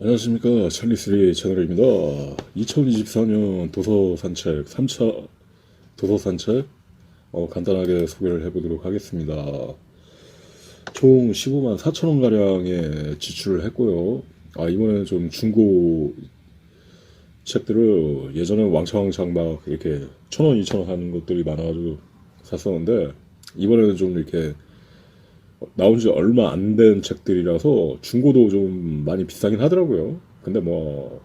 안녕하십니까, 찰리스리 채널입니다. 2024년 도서 산책 3차 도서 산책 간단하게 소개를 해보도록 하겠습니다. 총 15만 4천 원 가량의 지출을 했고요. 이번에는 좀 중고 책들을 예전에 왕창왕창 막 이렇게 1,000원, 2,000원 하는 것들이 많아가지고 샀었는데, 이번에는 좀 이렇게 나온 지 얼마 안 된 책들이라서 중고도 좀 많이 비싸긴 하더라고요. 근데 뭐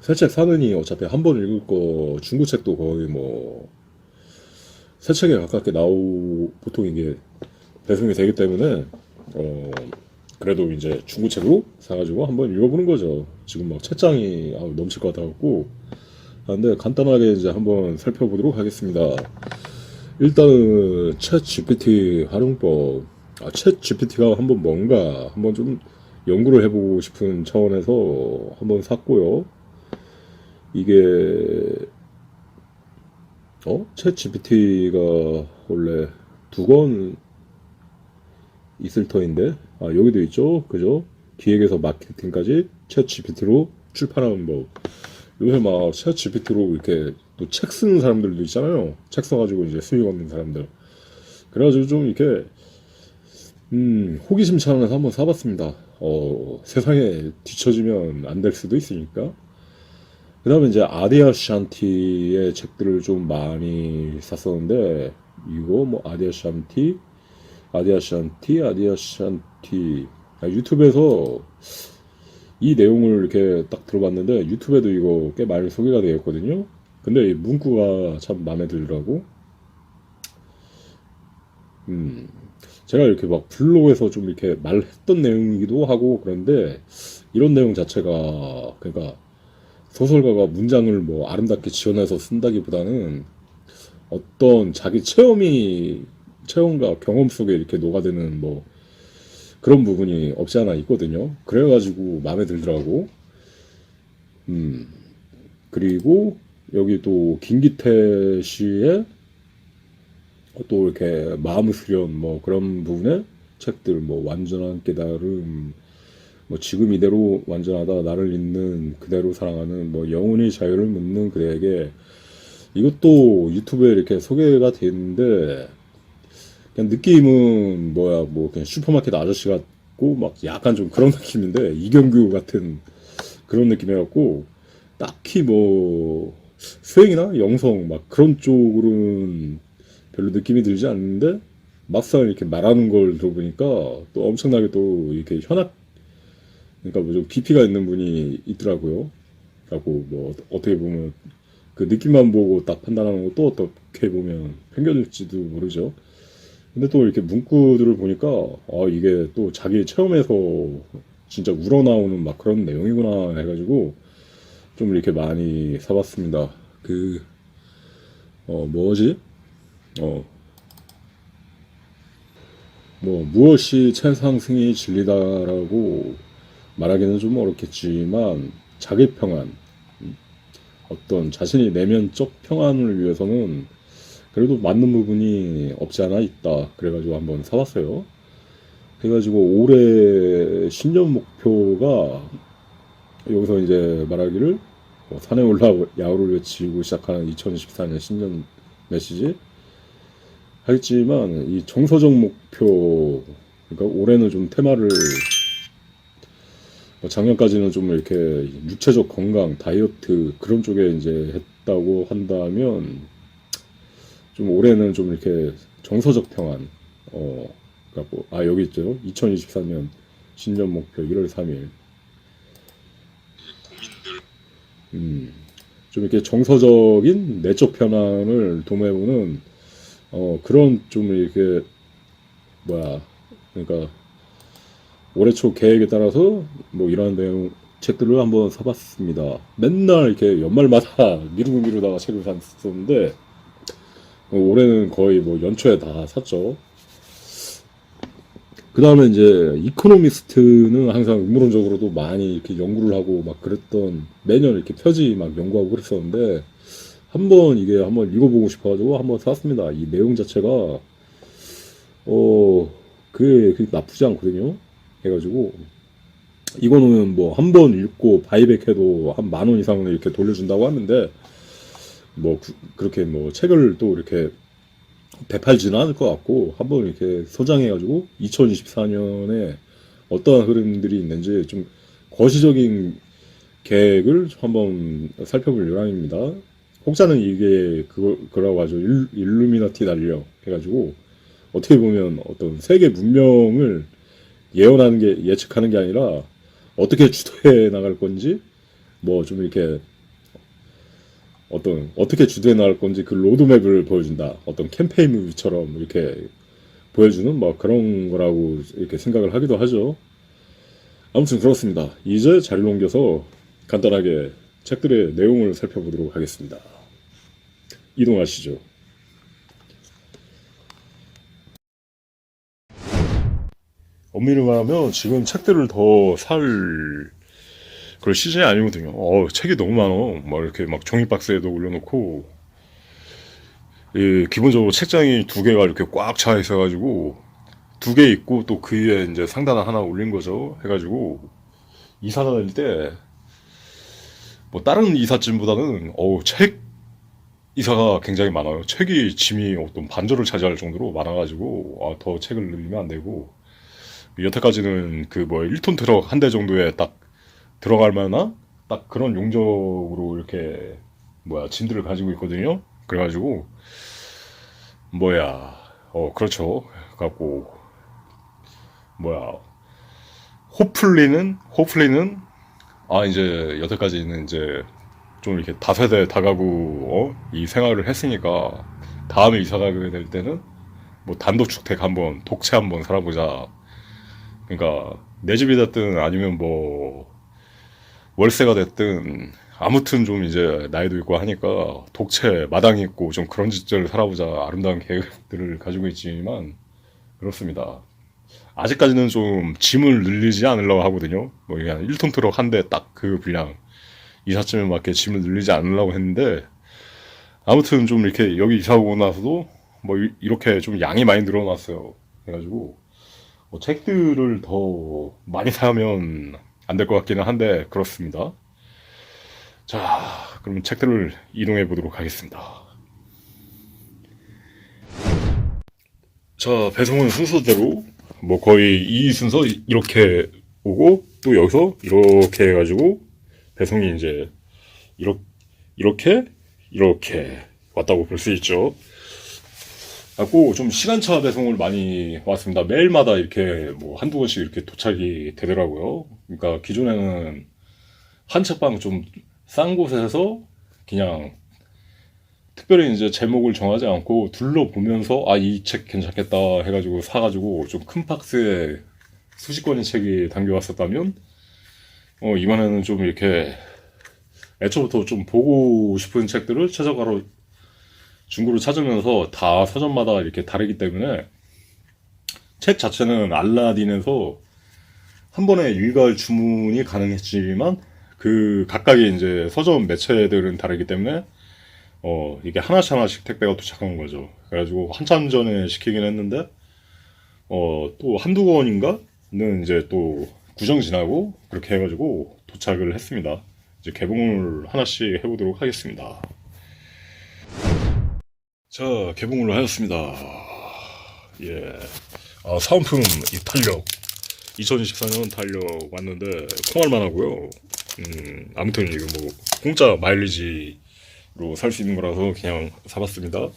새 책 사느니 어차피 한 번 읽을 거 중고 책도 거의 뭐 새 책에 가깝게 보통 이게 배송이 되기 때문에 그래도 이제 중고 책으로 사가지고 한번 읽어보는 거죠. 지금 막 책장이 넘칠 것 같아갖고. 근데 간단하게 이제 한번 살펴보도록 하겠습니다. 일단은 챗 GPT 활용법. 챗 GPT가 한번 뭔가 한번 좀 연구를 해보고 싶은 차원에서 한번 샀고요. 이게 챗 GPT가 원래 2권 있을 터인데, 여기도 있죠, 그죠? 기획에서 마케팅까지 챗 GPT로 출판하는 법. 요새 막 챗 GPT로 이렇게 또 책 쓰는 사람들도 있잖아요. 책 써가지고 이제 수익 얻는 사람들. 그래가지고 좀 이렇게 호기심 차원에서 한번 사봤습니다. 세상에 뒤처지면 안 될 수도 있으니까. 그 다음에 이제 아디아 샨티의 책들을 좀 많이 샀었는데, 이거 뭐 아디아 샨티. 유튜브에서 이 내용을 이렇게 딱 들어봤는데, 유튜브에도 이거 꽤 많이 소개가 되어 있거든요. 근데 이 문구가 참 마음에 들더라고. 제가 이렇게 막 블로그에서 좀 이렇게 말했던 내용이기도 하고 그런데, 이런 내용 자체가, 그러니까 소설가가 문장을 뭐 아름답게 지어내서 쓴다기보다는 어떤 자기 체험과 경험 속에 이렇게 녹아드는 뭐 그런 부분이 없지 않아 있거든요. 그래가지고 마음에 들더라고. 그리고 여기 또 김기태 씨의 또 이렇게 마음을 수련 뭐 그런 부분의 책들, 뭐 완전한 깨달음, 뭐 지금 이대로 완전하다, 나를 잊는 그대로 사랑하는, 뭐 영혼의 자유를 묻는 그대에게. 이것도 유튜브에 이렇게 소개가 됐는데, 그냥 느낌은 뭐 그냥 슈퍼마켓 아저씨 같고 막 약간 좀 그런 느낌인데, 이경규 같은 그런 느낌이었고, 딱히 뭐 수행이나 영성 막 그런 쪽으로는 별로 느낌이 들지 않는데, 막상 이렇게 말하는 걸 들어보니까 또 엄청나게 또 이렇게 그러니까 뭐 좀 깊이가 있는 분이 있더라고요. 라고 뭐 어떻게 보면 그 느낌만 보고 딱 판단하는 것도 어떻게 보면 편견일지도 모르죠. 근데 또 이렇게 문구들을 보니까 이게 또 자기 체험에서 진짜 우러나오는 막 그런 내용이구나 해가지고 좀 이렇게 많이 사봤습니다. 뭐지? 어, 뭐 무엇이 최상승이 진리다라고 말하기는 좀 어렵겠지만, 자기 평안, 어떤 자신이 내면적 평안을 위해서는 그래도 맞는 부분이 없지 않아 있다. 그래가지고 한번 사봤어요. 그래가지고 올해 신년 목표가, 여기서 이제 말하기를 산에 올라 야호를 외치고 시작하는 2024년 신년 메시지 하겠지만, 이 정서적 목표, 그러니까 올해는 좀 테마를 작년까지는 좀 이렇게 육체적 건강, 다이어트 그런 쪽에 이제 했다고 한다면, 좀 올해는 좀 이렇게 정서적 평안, 그러니까 여기 있죠. 2024년 신년 목표 1월 3일. 좀 이렇게 정서적인 내적 편안을 도모해보는 그런 좀 이렇게 그러니까 올해 초 계획에 따라서 뭐 이런 내용 책들을 한번 사봤습니다. 맨날 이렇게 연말마다 미루다가 책을 샀었는데, 올해는 거의 뭐 연초에 다 샀죠. 그 다음에 이제 이코노미스트는 항상 음모론적으로도 많이 이렇게 연구를 하고 막 그랬던, 매년 이렇게 표지 막 연구하고 그랬었는데, 한번 읽어보고 싶어가지고 한번 샀습니다. 이 내용 자체가 그게 나쁘지 않거든요. 해가지고 이거는 뭐 한 번 읽고 바이백해도 한 10,000원 이상은 이렇게 돌려준다고 하는데 뭐 그렇게 뭐 책을 또 이렇게 되팔지는 않을 것 같고 한번 이렇게 소장해가지고 2024년에 어떠한 흐름들이 있는지 좀 거시적인 계획을 한번 살펴볼 요량입니다. 혹자는 이게 그거라고 하죠. 일루미나티 달력 해가지고 어떻게 보면 어떤 세계 문명을 예언하는 게 예측하는 게 아니라 어떻게 주도해 나갈 건지 뭐 좀 이렇게 어떻게 주도해 나갈 건지 그 로드맵을 보여준다. 어떤 캠페인 무비처럼 이렇게 보여주는 뭐 그런 거라고 이렇게 생각을 하기도 하죠. 아무튼 그렇습니다. 이제 자리를 옮겨서 간단하게 책들의 내용을 살펴보도록 하겠습니다. 이동하시죠. 엄밀히 말하면 지금 책들을 더 살 그럴 시즌이 아니거든요. 책이 너무 많어. 막 이렇게 막 종이 박스에도 올려놓고, 기본적으로 책장이 2개가 이렇게 꽉 차 있어가지고 2개 있고 또 그 위에 이제 상단을 하나 올린 거죠. 해가지고 이사 다닐 때 뭐 다른 이삿짐보다는 책 이사가 굉장히 많아요. 책이 짐이 어떤 반절을 차지할 정도로 많아가지고 더 책을 늘리면 안 되고, 여태까지는 그 뭐 1톤 트럭 한 대 정도에 딱 들어갈 만한 딱 그런 용적으로 이렇게 짐들을 가지고 있거든요. 그래가지고 그렇죠. 갖고 호플리는 이제 여태까지는 이제 좀 이렇게 다세대 다가구 이 생활을 했으니까 다음에 이사 가게 될 때는 뭐 단독주택 한번 독채 한번 살아보자. 그러니까 내 집이 됐든 아니면 뭐 월세가 됐든 아무튼 좀 이제 나이도 있고 하니까 독채 마당이 있고 좀 그런 집들을 살아보자 아름다운 계획들을 가지고 있지만 그렇습니다. 아직까지는 좀 짐을 늘리지 않으려고 하거든요. 뭐 그냥 1톤 트럭 한 대 딱 그 분량 이삿짐에 맞게 짐을 늘리지 않으려고 했는데, 아무튼 좀 이렇게 여기 이사 오고 나서도 뭐 이렇게 좀 양이 많이 늘어났어요. 그래가지고 뭐 책들을 더 많이 사면 안 될 것 같기는 한데 그렇습니다. 자, 그럼 책들을 이동해 보도록 하겠습니다. 자, 배송은 순서대로 뭐 거의 이 순서 이렇게 오고 또 여기서 이렇게 해가지고 배송이 이제 이렇게 왔다고 볼 수 있죠. 하고 좀 시간차 배송을 많이 왔습니다. 매일마다 이렇게 뭐 한두 번씩 이렇게 도착이 되더라고요. 그러니까 기존에는 한 책방 좀 싼 곳에서 그냥 특별히 이제 제목을 정하지 않고 둘러보면서 이 책 괜찮겠다 해가지고 사가지고 좀 큰 박스에 수십 권의 책이 담겨왔었다면 이번에는 좀 이렇게 애초부터 좀 보고 싶은 책들을 최저가로 중고로 찾으면서 다 서점마다 이렇게 다르기 때문에 책 자체는 알라딘에서 한 번에 일괄 주문이 가능했지만 그 각각의 이제 서점 매체들은 다르기 때문에 이게 하나씩 택배가 도착한 거죠. 그래가지고 한참 전에 시키긴 했는데 또 한두 권인가는 이제 또 구정 지나고 그렇게 해가지고 도착을 했습니다. 이제 개봉을 하나씩 해보도록 하겠습니다. 자, 개봉을 하였습니다. 예. 사은품 이 탄력 2024년 탄력 왔는데 콩알만 하고요. 아무튼 이거 뭐 공짜 마일리지로 살 수 있는 거라서 그냥 사봤습니다.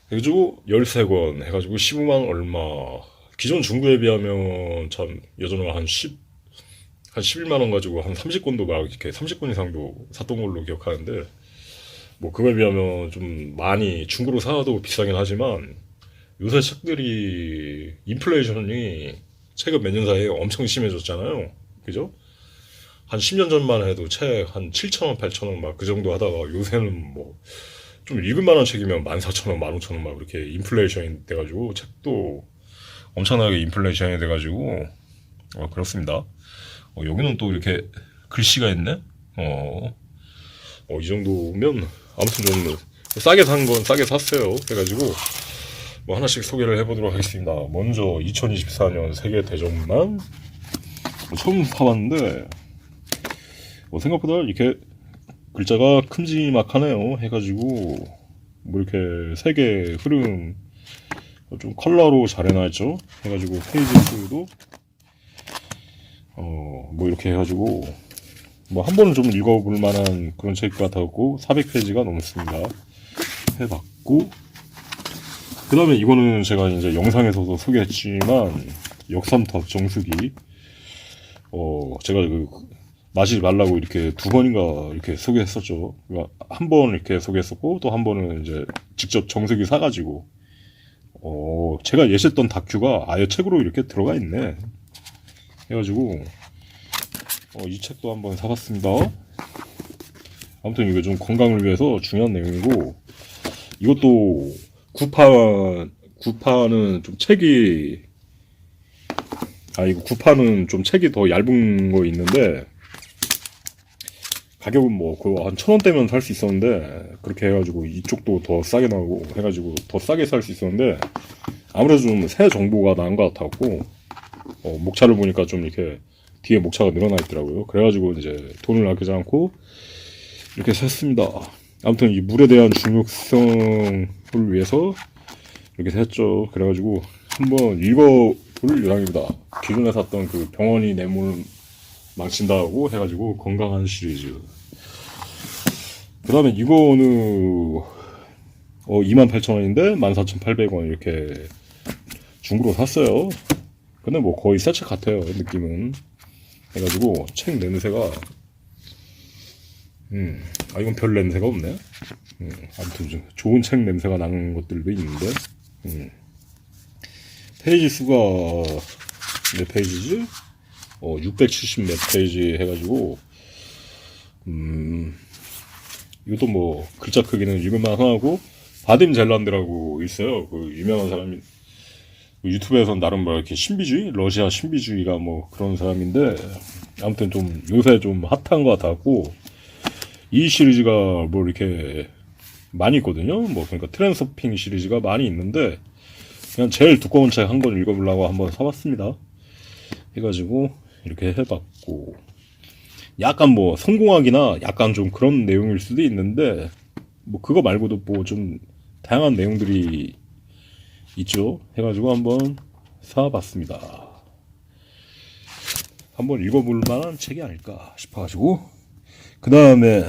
그래가지고 13권 해가지고 15만 얼마. 기존 중고에 비하면 참 예전에 한 11만 원 가지고 한 30권도 막 이렇게 30권 이상도 샀던 걸로 기억하는데, 뭐 그거에 비하면 좀 많이 중고로 사도 비싸긴 하지만 요새 책들이 인플레이션이 최근 몇 년 사이에 엄청 심해졌잖아요. 그죠? 한 10년 전만 해도 책 한 7,000원, 8,000원 막 그 정도 하다가 요새는 뭐 좀 읽을만한 책이면 14,000원, 15,000원 막 이렇게 인플레이션이 돼가지고 책도 엄청나게 인플레이션이 돼가지고 그렇습니다. 여기는 또 이렇게 글씨가 있네. 이 정도면 아무튼 좀 싸게 산 건 싸게 샀어요. 그래가지고 뭐 하나씩 소개를 해보도록 하겠습니다. 먼저 2024년 세계 대전만 처음 사봤는데 생각보다 이렇게 글자가 큼지막하네요. 해가지고 뭐 이렇게 색의 흐름 좀 컬러로 잘 해놨죠. 해가지고 페이지 수도 뭐 이렇게 해가지고 뭐 한 번은 좀 읽어볼 만한 그런 책 같았고 400페이지가 넘습니다. 해봤고 그 다음에 이거는 제가 이제 영상에서도 소개했지만 역삼탑 정수기 제가 그 마시지 말라고 이렇게 두 번인가 이렇게 소개했었죠. 그러니까 한 번 이렇게 소개했었고 또 한 번은 이제 직접 정수기 사가지고 제가 예시했던 다큐가 아예 책으로 이렇게 들어가 있네. 해가지고 이 책도 한번 사봤습니다. 아무튼 이거 좀 건강을 위해서 중요한 내용이고 이것도 구파는 좀 책이 이거 구파는 좀 책이 더 얇은 거 있는데 가격은 뭐 그거 한 1,000원대면 살 수 있었는데 그렇게 해가지고 이쪽도 더 싸게 나오고 해가지고 더 싸게 살 수 있었는데 아무래도 좀 새 정보가 나은 것 같았고 목차를 보니까 좀 이렇게 뒤에 목차가 늘어나 있더라고요. 그래가지고 이제 돈을 아끼지 않고 이렇게 샀습니다. 아무튼 이 물에 대한 중요성을 위해서 이렇게 샀죠. 그래가지고 한번 읽어볼 요량입니다. 기존에 샀던 그 병원이 내 몸을 망친다고 해가지고 건강한 시리즈. 그 다음에 이거는 28,000원인데 14,800원 이렇게 중고로 샀어요. 근데 뭐 거의 새 책 같아요, 느낌은. 해가지고 책 냄새가 이건 별 냄새가 없네. 아무튼 좀 좋은 책 냄새가 나는 것들도 있는데 페이지 수가 몇 페이지지? 670 몇 페이지 해가지고 이것도 뭐 글자 크기는 읽을만 하고 바딤 젤란드라고 있어요. 그 유명한 사람이 유튜브에서 나름 뭐 이렇게 신비주의, 러시아 신비주의가 뭐 그런 사람인데 아무튼 좀 요새 좀 핫한 것 같았고 이 시리즈가 뭐 이렇게 많이 있거든요. 뭐 그러니까 트랜스호핑 시리즈가 많이 있는데 그냥 제일 두꺼운 책 한 권 읽어보려고 한번 사봤습니다. 해가지고 이렇게 해봤고 약간 뭐 성공학이나 약간 좀 그런 내용일 수도 있는데 뭐 그거 말고도 뭐 좀 다양한 내용들이 있죠. 해가지고 한번 사봤습니다. 한번 읽어볼 만한 책이 아닐까 싶어가지고 그 다음에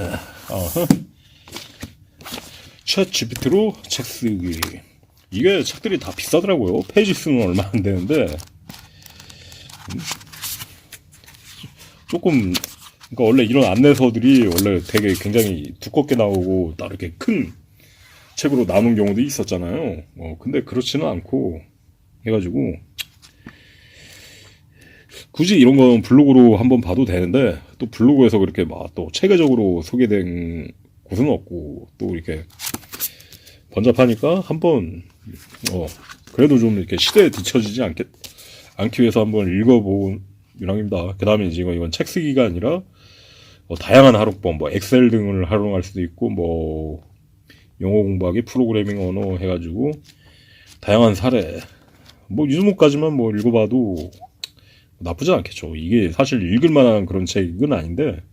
챗 GPT로 책 쓰기. 이게 책들이 다 비싸더라고요. 페이지 수는 얼마 안 되는데 조금 그러니까 원래 이런 안내서들이 원래 되게 굉장히 두껍게 나오고 딱 이렇게 큰 책으로 나오는 경우도 있었잖아요. 근데 그렇지는 않고 해가지고 굳이 이런 건 블로그로 한번 봐도 되는데 또 블로그에서 그렇게 막 또 체계적으로 소개된 곳은 없고 또 이렇게 번잡하니까 한번 그래도 좀 이렇게 시대에 뒤처지지 않기 위해서 한번 읽어본 유랑입니다. 그 다음에 이제 이건 책 쓰기가 아니라 다양한 활용법, 뭐 엑셀 등을 활용할 수도 있고 뭐 영어 공부하기, 프로그래밍 언어 해가지고 다양한 사례 뭐 이 정도까지만 뭐 읽어봐도 나쁘지 않겠죠. 이게 사실 읽을 만한 그런 책은 아닌데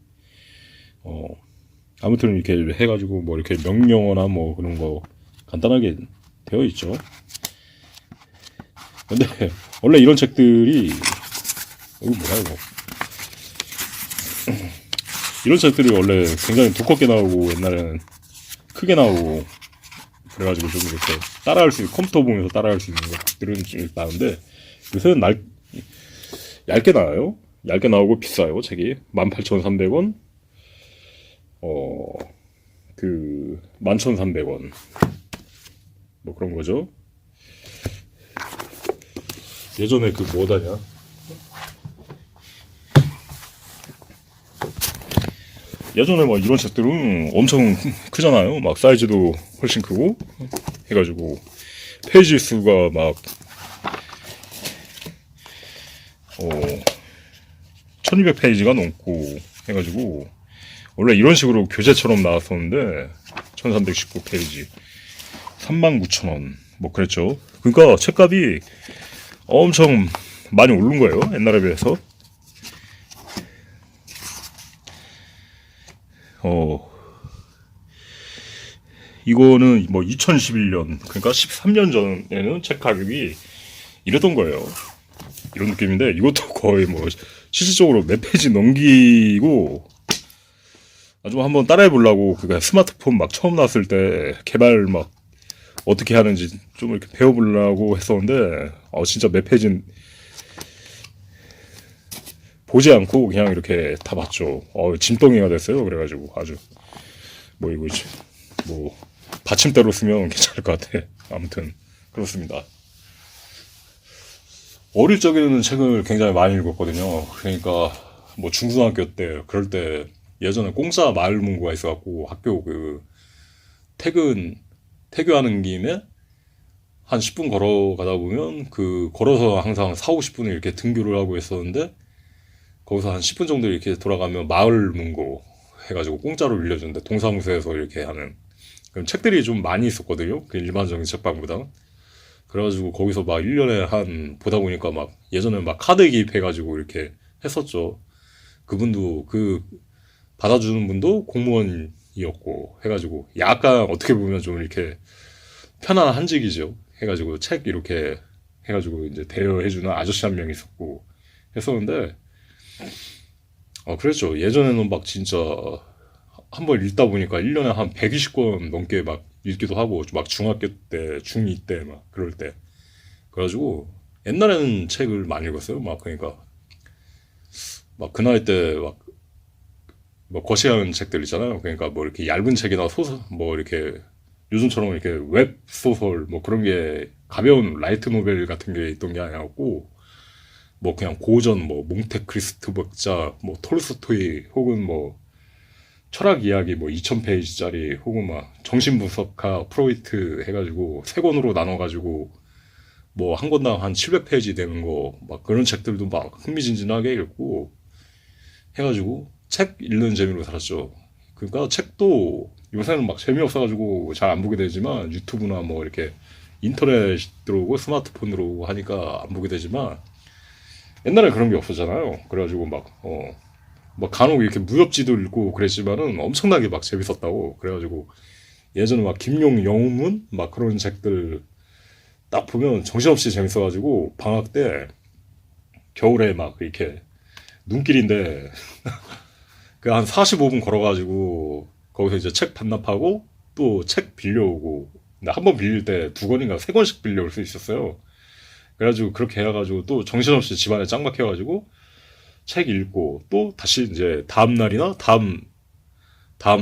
아무튼 이렇게 해가지고 뭐 이렇게 명령어나 뭐 그런 거 간단하게 되어 있죠. 근데 원래 이런 책들이 뭐야 이거 이런 책들이 원래 굉장히 두껍게 나오고 옛날에는 크게 나오고 그래가지고 좀 이렇게 따라할 수 있는 컴퓨터 보면서 따라할 수 있는 것들은 좀 나오는데 요새는 얇게 나와요. 얇게 나오고 비싸요. 책이 18,300원 11,300원 뭐 그런 거죠. 예전에 그 뭐다냐 예전에 막 이런 책들은 엄청 크잖아요. 막 사이즈도 훨씬 크고 해가지고 페이지 수가 막 1200페이지가 넘고 해가지고 원래 이런 식으로 교재처럼 나왔었는데 1319페이지 39,000원 뭐 그랬죠. 그러니까 책값이 엄청 많이 오른 거예요. 옛날에 비해서. 이거는 뭐 2011년, 그러니까 13년 전에는 책 가격이 이랬던 거예요. 이런 느낌인데, 이것도 거의 뭐, 실질적으로 몇 페이지 넘기고, 좀 한번 따라해 보려고, 그니까 스마트폰 막 처음 나왔을 때, 개발 막, 어떻게 하는지 좀 이렇게 배워보려고 했었는데, 진짜 몇 페이지 보지 않고 그냥 이렇게 다 봤죠. 짐덩이가 됐어요. 그래가지고 아주, 뭐 이거, 뭐, 받침대로 쓰면 괜찮을 것 같아. 아무튼, 그렇습니다. 어릴 적에는 책을 굉장히 많이 읽었거든요. 그러니까, 뭐 중고등학교 때, 그럴 때, 예전에 공짜 마을 문구가 있어갖고, 학교 퇴교하는 김에, 한 10분 걸어가다 보면, 걸어서 항상 4, 50분을 이렇게 등교를 하고 있었는데, 거기서 한 10분 정도 이렇게 돌아가면 마을 문고 해가지고 공짜로 빌려주는데, 동사무소에서 이렇게 하는, 그럼 책들이 좀 많이 있었거든요. 그 일반적인 책방보다. 그래가지고 거기서 막 1년에 보다 보니까 막 예전에 막 카드 기입해가지고 이렇게 했었죠. 그분도, 받아주는 분도 공무원이었고 해가지고 약간 어떻게 보면 좀 이렇게 편한 한직이죠. 해가지고 책 이렇게 해가지고 이제 대여해주는 아저씨 한 명 있었고 했었는데, 그랬죠. 예전에는 막 진짜 한번 읽다 보니까 1년에 한 120권 넘게 막 읽기도 하고, 막 중학교 때, 중2 때, 막 그럴 때. 그래가지고, 옛날에는 책을 많이 읽었어요. 막, 그러니까, 막 그 나이 때, 뭐 거시하는 책들 있잖아요. 그러니까 뭐 이렇게 얇은 책이나 소설, 뭐 이렇게, 요즘처럼 이렇게 웹소설, 뭐 그런 게, 가벼운 라이트 노벨 같은 게 있던 게 아니었고, 뭐 그냥 고전, 뭐, 몽테크리스트 박자, 뭐, 톨스토이, 혹은 뭐, 철학 이야기 뭐 2000페이지짜리 혹은 막 정신분석가 프로이트 해가지고 세 권으로 나눠가지고 뭐 한 권당 한 700페이지 되는 거 막 그런 책들도 막 흥미진진하게 읽고 해가지고 책 읽는 재미로 살았죠. 그러니까 책도 요새는 막 재미없어가지고 잘 안 보게 되지만, 유튜브나 뭐 이렇게 인터넷 들어오고 스마트폰 들어오고 하니까 안 보게 되지만, 옛날에 그런 게 없었잖아요. 그래가지고 막 간혹 이렇게 무협지도 읽고 그랬지만은 엄청나게 막 재밌었다고. 그래가지고 예전에 막 김용 영웅문 막 그런 책들 딱 보면 정신없이 재밌어가지고, 방학 때 겨울에 막 이렇게 눈길인데 그 한 45분 걸어가지고 거기서 이제 책 반납하고 또 책 빌려오고, 근데 한 번 빌릴 때 2권인가 3권씩 빌려올 수 있었어요. 그래가지고 그렇게 해가지고 또 정신없이 집안에 짱 박혀가지고 책 읽고, 또 다시 이제 다음 날이나 다음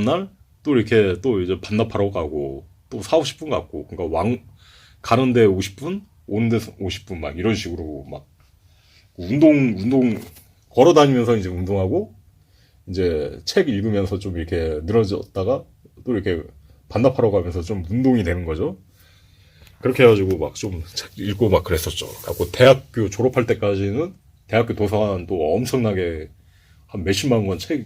날 또 이렇게 또 이제 반납하러 가고, 또 4, 50분 갔고, 그러니까 가는데 50분, 오는데 50분 막 이런 식으로 막 운동 걸어 다니면서 이제 운동하고, 이제 책 읽으면서 좀 이렇게 늘어졌다가 또 이렇게 반납하러 가면서 좀 운동이 되는 거죠. 그렇게 해가지고 막 좀 책 읽고 막 그랬었죠. 그래갖고 대학교 졸업할 때까지는 대학교 도서관도 엄청나게 한 몇십만 권 책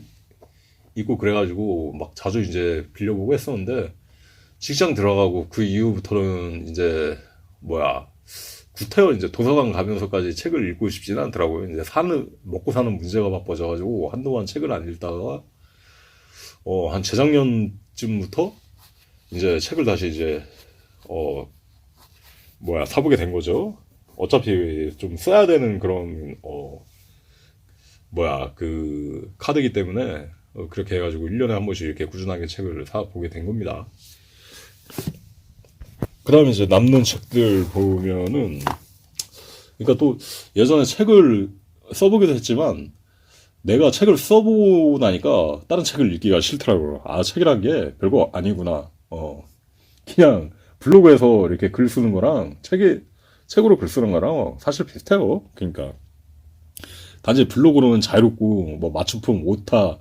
읽고 그래가지고 막 자주 이제 빌려보고 했었는데, 직장 들어가고 그 이후부터는 이제 구태여 이제 도서관 가면서까지 책을 읽고 싶지는 않더라고요. 이제 먹고 사는 문제가 바빠져가지고 한동안 책을 안 읽다가 한 재작년쯤부터 이제 책을 다시 이제 사보게 된 거죠. 어차피 좀 써야 되는 그런 카드기 때문에 그렇게 해가지고 1년에 한 번씩 이렇게 꾸준하게 책을 사보게 된 겁니다. 그 다음에 이제 남는 책들 보면은, 그러니까 또 예전에 책을 써보기도 했지만, 내가 책을 써보고 나니까 다른 책을 읽기가 싫더라고요. 책이란 게 별거 아니구나. 그냥 블로그에서 이렇게 글 쓰는 거랑 책으로 글 쓰는 거랑 사실 비슷해요. 그러니까 단지 블로그로는 자유롭고 뭐 맞춤품, 오타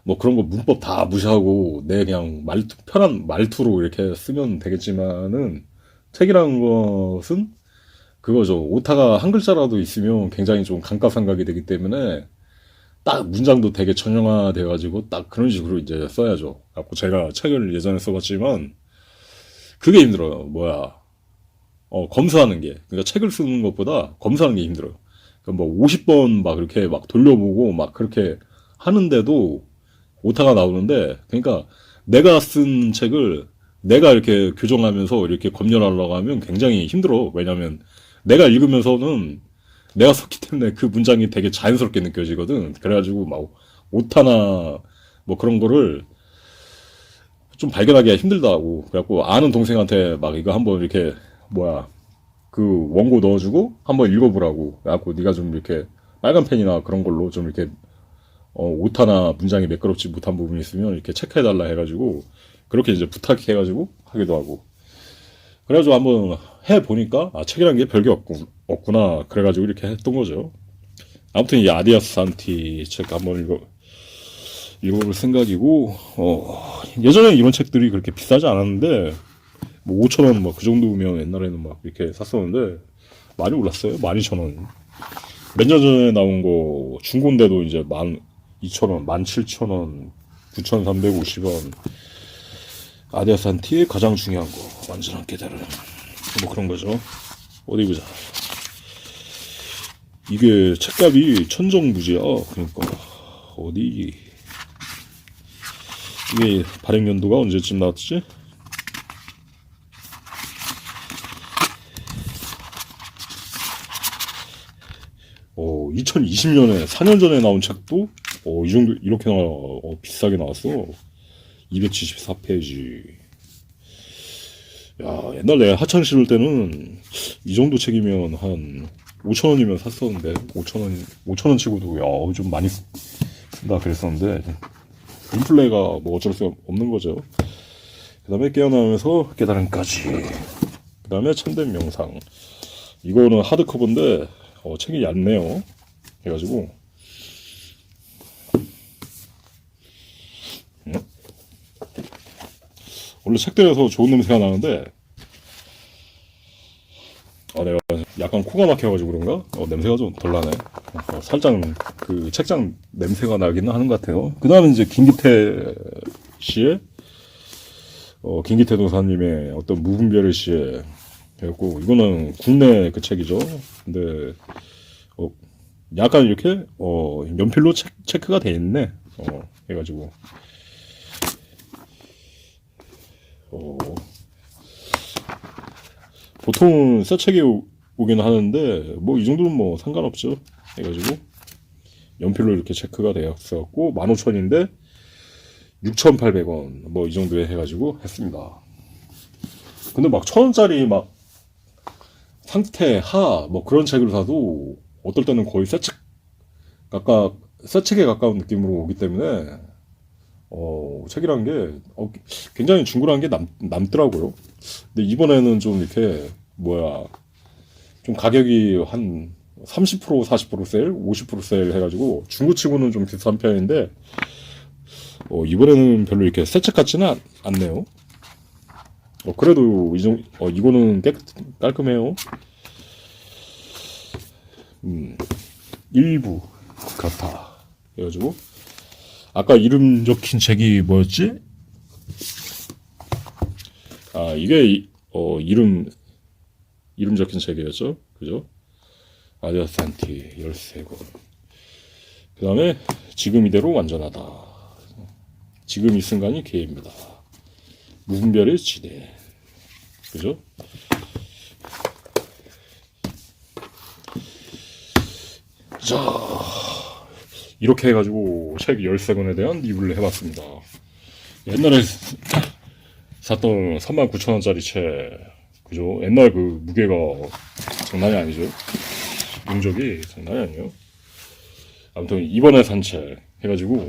뭐 그런 거 문법 다 무시하고 내 그냥 편한 말투로 이렇게 쓰면 되겠지만은, 책이라는 것은 그거죠. 오타가 한 글자라도 있으면 굉장히 좀 감가상각이 되기 때문에 딱 문장도 되게 전형화 돼가지고 딱 그런 식으로 이제 써야죠. 갖고 제가 책을 예전에 써봤지만 그게 힘들어요. 검수하는 게. 그러니까 책을 쓰는 것보다 검수하는 게 힘들어요. 그러니까 뭐 50번 막 이렇게 막 돌려보고 막 그렇게 하는데도 오타가 나오는데, 그러니까 내가 쓴 책을 내가 이렇게 교정하면서 이렇게 검열하려고 하면 굉장히 힘들어. 왜냐면 내가 읽으면서는 내가 썼기 때문에 그 문장이 되게 자연스럽게 느껴지거든. 그래가지고 막 오타나 뭐 그런 거를 좀 발견하기가 힘들다고. 그래갖고 아는 동생한테 막 이거 한번 이렇게 뭐야 그 원고 넣어주고 한번 읽어보라고. 그래갖고 네가 좀 이렇게 빨간 펜이나 그런 걸로 좀 이렇게 오타나 문장이 매끄럽지 못한 부분이 있으면 이렇게 체크해달라 해가지고 그렇게 이제 부탁해가지고 하기도 하고. 그래가지고 한번 해보니까 아 책이란 게 별게 없구나. 그래가지고 이렇게 했던 거죠. 아무튼 이 아디아스 산티 책 한번 읽어볼 생각이고, 예전에 이런 책들이 그렇게 비싸지 않았는데, 뭐 5,000원 뭐 그 정도면 옛날에는 막 이렇게 샀었는데, 많이 올랐어요. 12,000원. 몇 년 전에 나온 거 중고인데도 이제 12,000원, 17,000원, 9,350원. 아디아산티의 가장 중요한 거, 완전한 깨달음. 뭐 그런 거죠. 어디 보자. 이게 책값이 천정부지야. 그러니까 어디 이게 발행 연도가 언제쯤 나왔지? 2020년에 4년 전에 나온 책도 이 정도 이렇게 비싸게 나왔어. 274페이지. 야, 옛날에 하창 실을 때는 이 정도 책이면 한 5,000원이면 샀었는데 5,000원 치고도 야, 좀 많이 쓴다 그랬었는데 인플레가 뭐 어쩔 수 없는 거죠. 그 다음에 깨어나면서 깨달음까지. 그 다음에 참된 명상. 이거는 하드커버인데 책이 얇네요. 해가지고 원래 책들에서 좋은 냄새가 나는데 내가 약간 코가 막혀가지고 그런가? 냄새가 좀 덜 나네. 살짝 그 책장 냄새가 나기는 하는 것 같아요. 그 다음에 이제 김기태 씨의 김기태 도사님의 어떤 무분별의 시에 그래갖고 이거는 국내 그 책이죠. 근데 약간 이렇게 연필로 체크가 돼 있네. 해가지고 보통은 새 책이 오긴 하는데 뭐 이 정도는 뭐 상관없죠. 해가지고 연필로 이렇게 체크가 되었었고 15,000원인데 6,800원 뭐 이 정도에 해가지고 했습니다. 근데 막 1,000원짜리 막 상태 하 뭐 그런 책을 사도 어떨 때는 거의 새 책에 가까운 느낌으로 오기 때문에 책이란 게 굉장히 중고라는 게 남더라고요. 근데 이번에는 좀 이렇게 좀 가격이 한 30% 40% 세일, 50% 세일 해가지고 중고치고는 좀 비싼 편인데 이번에는 별로 이렇게 새 책 같지는 않네요. 그래도 이거는 깔끔해요. 일부 그렇다. 해가지고 아까 이름 적힌 책이 뭐였지? 이게 이름 적힌 책이었죠. 그죠? 아디아산티 13권. 그 다음에 지금 이대로 완전하다. 지금 이 순간이 기회입니다. 무분별의 지대. 그죠? 자, 이렇게 해가지고 책 13권에 대한 리뷰를 해봤습니다. 옛날에 샀던 39,000원짜리 책, 그죠? 옛날 그 무게가 장난이 아니죠? 용적이 장난이 아니에요. 아무튼 이번에 산 책 해가지고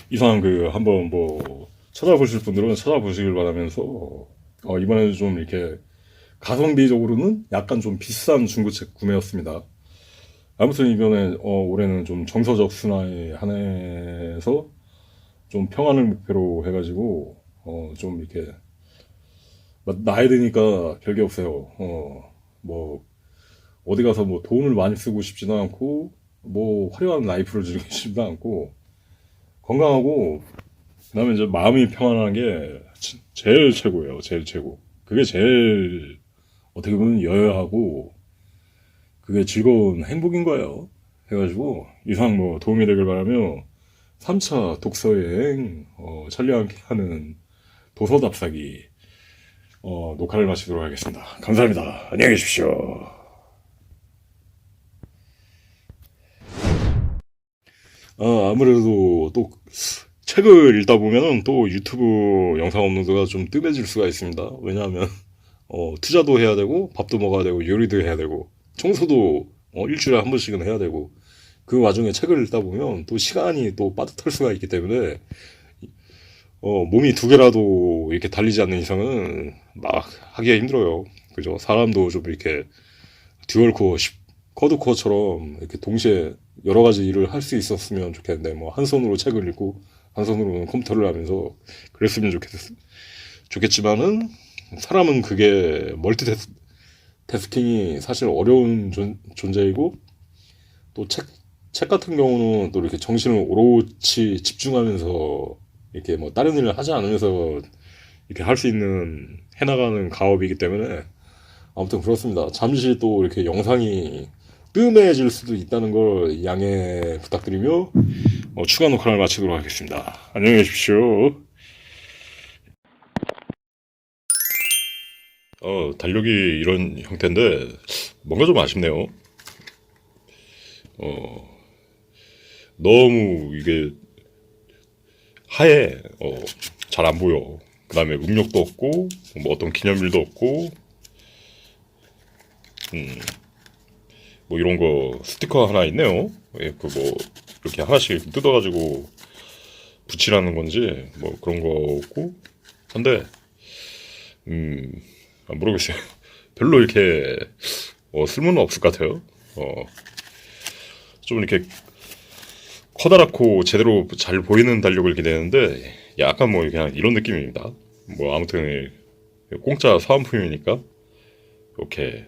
이상 한번 뭐 찾아보실 분들은 찾아보시길 바라면서 이번에는 좀 이렇게 가성비적으로는 약간 좀 비싼 중고책 구매였습니다. 아무튼 이번에 올해는 좀 정서적 순환에 한해서 좀 평안을 목표로 해가지고 좀 이렇게 나이 드니까 별게 없어요. 뭐 어디 가서 뭐 돈을 많이 쓰고 싶지도 않고 뭐 화려한 라이프를 즐기고 싶지도 않고 건강하고 그다음에 이제 마음이 평안한 게 제일 최고예요. 제일 최고. 그게 제일 어떻게 보면 여여하고 그게 즐거운 행복인 거예요. 해가지고 이상 뭐 도움이 되길 바라며 3차 독서여행, 찰리와 함께 하는 도서 답사기, 녹화를 마치도록 하겠습니다. 감사합니다. 안녕히 계십시오. 아무래도 또 책을 읽다 보면은 또 유튜브 영상 업로드가 좀 뜸해질 수가 있습니다. 왜냐하면, 투자도 해야 되고, 밥도 먹어야 되고, 요리도 해야 되고, 청소도 일주일에 한 번씩은 해야 되고, 그 와중에 책을 읽다 보면 또 시간이 또 빠듯할 수가 있기 때문에, 몸이 두 개라도 이렇게 달리지 않는 이상은 막 하기가 힘들어요. 그죠? 사람도 좀 이렇게 듀얼코어, 쿼드코어처럼 이렇게 동시에 여러 가지 일을 할 수 있었으면 좋겠는데, 뭐, 한 손으로 책을 읽고, 한 손으로는 컴퓨터를 하면서 그랬으면 좋겠지만은, 사람은 그게 멀티태스킹이 사실 어려운 존재이고, 또 책 같은 경우는 또 이렇게 정신을 오롯이 집중하면서 이렇게 뭐 다른 일을 하지 않으면서 이렇게 할 수 있는 해나가는 가업이기 때문에 아무튼 그렇습니다. 잠시 또 이렇게 영상이 뜸해질 수도 있다는 걸 양해 부탁드리며 추가 녹화를 마치도록 하겠습니다. 안녕히 계십시오. 달력이 이런 형태인데 뭔가 좀 아쉽네요. 너무 이게 하얘. 잘 안 보여. 그 다음에 음력도 없고 뭐 어떤 기념일도 없고 뭐 이런 거 스티커 하나 있네요. 예, 그 뭐 이렇게 하나씩 뜯어가지고 붙이라는 건지 뭐 그런 거 없고 한데 모르겠어요. 별로 이렇게 쓸모는 없을 것 같아요. 좀 이렇게 커다랗고 제대로 잘 보이는 달력을 기대했는데 약간 뭐 그냥 이런 느낌입니다. 뭐 아무튼 공짜 사은품이니까 이렇게